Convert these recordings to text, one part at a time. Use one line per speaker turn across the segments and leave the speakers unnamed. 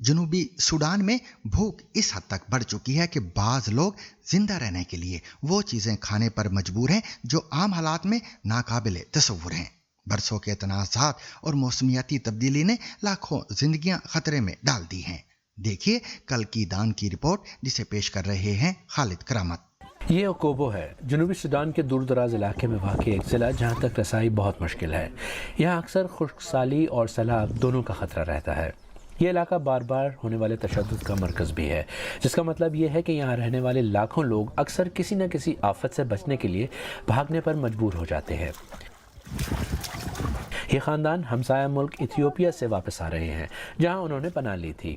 جنوبی سوڈان میں بھوک اس حد تک بڑھ چکی ہے کہ بعض لوگ زندہ رہنے کے لیے وہ چیزیں کھانے پر مجبور ہیں جو عام حالات میں ناقابل تصور ہیں۔ برسوں کے تنازعات اور موسمیاتی تبدیلی نے لاکھوں زندگیاں خطرے میں ڈال دی ہیں۔ دیکھیے کل کی دان کی رپورٹ جسے پیش کر رہے ہیں خالد کرامت۔
یہ اوکوبو ہے، جنوبی سوڈان کے دور دراز علاقے میں واقع ایک ضلع جہاں تک رسائی بہت مشکل ہے۔ یہاں اکثر خشک سالی اور سیلاب دونوں کا خطرہ رہتا ہے۔ یہ علاقہ بار بار ہونے والے تشدد کا مرکز بھی ہے، جس کا مطلب یہ ہے کہ یہاں رہنے والے لاکھوں لوگ اکثر کسی نہ کسی آفت سے بچنے کے لیے بھاگنے پر مجبور ہو جاتے ہیں۔ یہ خاندان ہمسایہ ملک ایتھیوپیا سے واپس آ رہے ہیں، جہاں انہوں نے پناہ لی تھی۔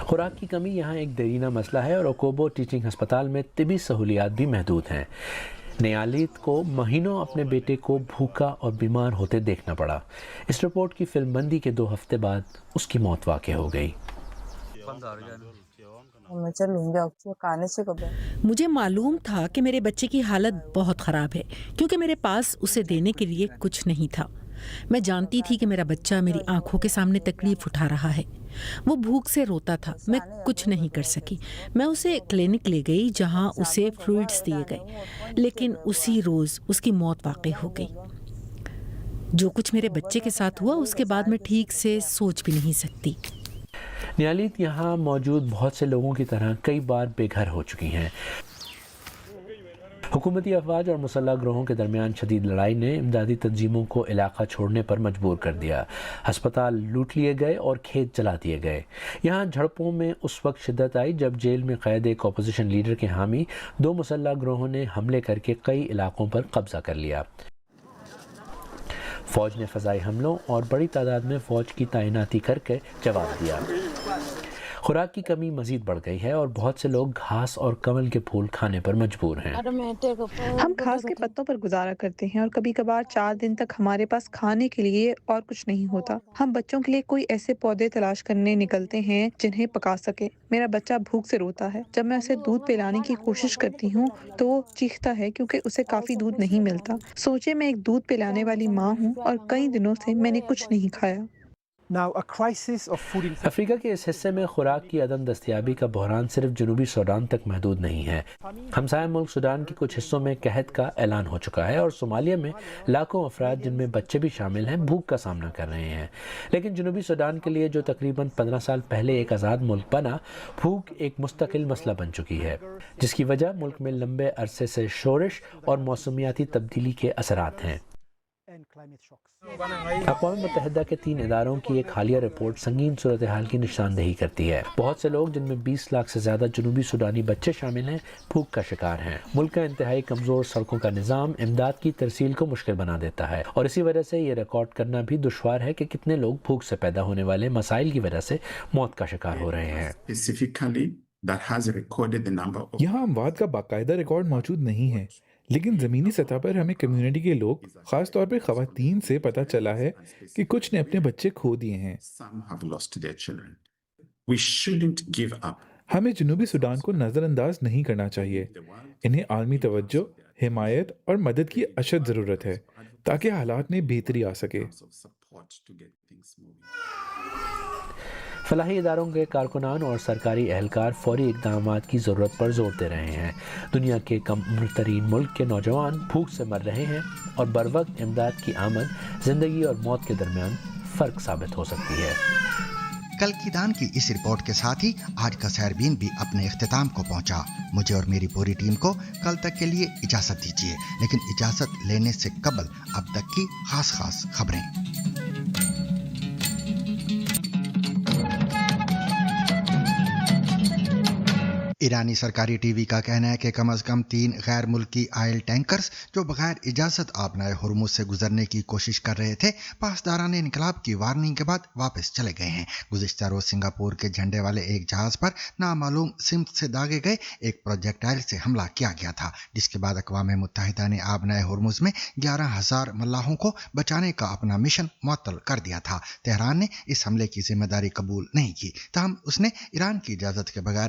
خوراک کی کمی یہاں ایک دیرینہ مسئلہ ہے اور اوکوبو ٹیچنگ ہسپتال میں طبی سہولیات بھی محدود ہیں۔ نیالیت کو مہینوں اپنے بیٹے کو بھوکا اور بیمار ہوتے دیکھنا پڑا۔ اس رپورٹ کی فلم بندی کے 2 ہفتے بعد اس کی موت واقع ہو گئی۔
مجھے معلوم تھا کہ میرے بچے کی حالت بہت خراب ہے کیونکہ میرے پاس اسے دینے کے لیے کچھ نہیں تھا۔ میں جانتی تھی کہ میرا بچہ میری آنکھوں کے سامنے تکلیف اٹھا رہا ہے۔ وہ بھوک سے روتا تھا، میں کچھ نہیں کر سکی۔ میں اسے کلینک لے گئی جہاں اسے فلوئڈز دیے گئے، لیکن اسی روز اس کی موت واقع ہو گئی۔ جو کچھ میرے بچے کے ساتھ ہوا اس کے بعد میں ٹھیک سے سوچ بھی نہیں سکتی۔
نیالیت یہاں موجود بہت سے لوگوں کی طرح کئی بار بے گھر ہو چکی ہیں۔ حکومتی افواج اور مسلح گروہوں کے درمیان شدید لڑائی نے امدادی تنظیموں کو علاقہ چھوڑنے پر مجبور کر دیا۔ ہسپتال لوٹ لیے گئے اور کھیت جلا دیے گئے۔ یہاں جھڑپوں میں اس وقت شدت آئی جب جیل میں قید ایک اپوزیشن لیڈر کے حامی 2 مسلح گروہوں نے حملے کر کے کئی علاقوں پر قبضہ کر لیا۔ فوج نے فضائی حملوں اور بڑی تعداد میں فوج کی تعیناتی کر کے جواب دیا۔ خوراک کی کمی مزید بڑھ گئی ہے اور بہت سے لوگ گھاس اور کنول کے پھول کھانے پر مجبور ہیں۔
ہم گھاس کے پتوں پر گزارا کرتے ہیں اور کبھی کبھار 4 دن تک ہمارے پاس کھانے کے لیے اور کچھ نہیں ہوتا۔ ہم بچوں کے لیے کوئی ایسے پودے تلاش کرنے نکلتے ہیں جنہیں پکا سکے۔ میرا بچہ بھوک سے روتا ہے۔ جب میں اسے دودھ پلانے کی کوشش کرتی ہوں تو وہ چیختا ہے کیونکہ اسے کافی دودھ نہیں ملتا۔ سوچے میں ایک دودھ پلانے والی ماں ہوں اور کئی دنوں سے میں نے کچھ نہیں کھایا۔
افریقہ کے اس حصے میں خوراک کی عدم دستیابی کا بحران صرف جنوبی سوڈان تک محدود نہیں ہے۔ ہمسایہ ملک سوڈان کے کچھ حصوں میں قحط کا اعلان ہو چکا ہے اور صومالیہ میں لاکھوں افراد جن میں بچے بھی شامل ہیں بھوک کا سامنا کر رہے ہیں۔ لیکن جنوبی سوڈان کے لیے جو تقریباً 15 سال پہلے ایک آزاد ملک بنا، بھوک ایک مستقل مسئلہ بن چکی ہے، جس کی وجہ ملک میں لمبے عرصے سے شورش اور موسمیاتی تبدیلی کے اثرات ہیں۔ اقوام متحدہ کے 3 اداروں کی ایک حالیہ رپورٹ سنگین صورتحال کی نشاندہی کرتی ہے۔ بہت سے لوگ جن میں 20 لاکھ سے زیادہ جنوبی سوڈانی بچے شامل ہیں بھوک کا شکار ہیں۔ ملک کا انتہائی کمزور سڑکوں کا نظام امداد کی ترسیل کو مشکل بنا دیتا ہے اور اسی وجہ سے یہ ریکارڈ کرنا بھی دشوار ہے کہ کتنے لوگ بھوک سے پیدا ہونے والے مسائل کی وجہ سے موت کا شکار ہو رہے ہیں۔
یہاں اموات کا باقاعدہ ریکارڈ موجود نہیں ہے، لیکن زمینی سطح پر ہمیں کمیونٹی کے لوگ، خاص طور پر خواتین سے پتہ چلا ہے کہ کچھ نے اپنے بچے کھو دیے ہیں۔ ہمیں جنوبی سوڈان کو نظر انداز نہیں کرنا چاہیے۔ انہیں عالمی توجہ، حمایت اور مدد کی اشد ضرورت ہے تاکہ حالات میں بہتری آ سکے۔
فلاحی اداروں کے کارکنان اور سرکاری اہلکار فوری اقدامات کی ضرورت پر زور دے رہے ہیں۔ دنیا کے کم عمر ترین ملک کے نوجوان بھوک سے مر رہے ہیں اور بروقت امداد کی آمد زندگی اور موت کے درمیان فرق ثابت ہو سکتی ہے۔
کل کی دان کی اس رپورٹ کے ساتھ ہی آج کا سیربین بھی اپنے اختتام کو پہنچا۔ مجھے اور میری پوری ٹیم کو کل تک کے لیے اجازت دیجیے، لیکن اجازت لینے سے قبل اب تک کی خاص خبریں۔ ایرانی سرکاری ٹی وی کا کہنا ہے کہ کم از کم 3 غیر ملکی آئل ٹینکرز جو بغیر اجازت آبنائے ہرمز سے گزرنے کی کوشش کر رہے تھے، پاسداران انقلاب کی وارننگ کے بعد واپس چلے گئے ہیں۔ گزشتہ روز سنگاپور کے جھنڈے والے ایک جہاز پر نامعلوم سمت سے داغے گئے ایک پروجیکٹائل سے حملہ کیا گیا تھا، جس کے بعد اقوام متحدہ نے آبنائے ہرمز میں 11,000 ملاحوں کو بچانے کا اپنا مشن معطل کر دیا تھا۔ تہران نے اس حملے کی ذمہ داری قبول نہیں کی، تاہم اس نے ایران کی اجازت کے بغیر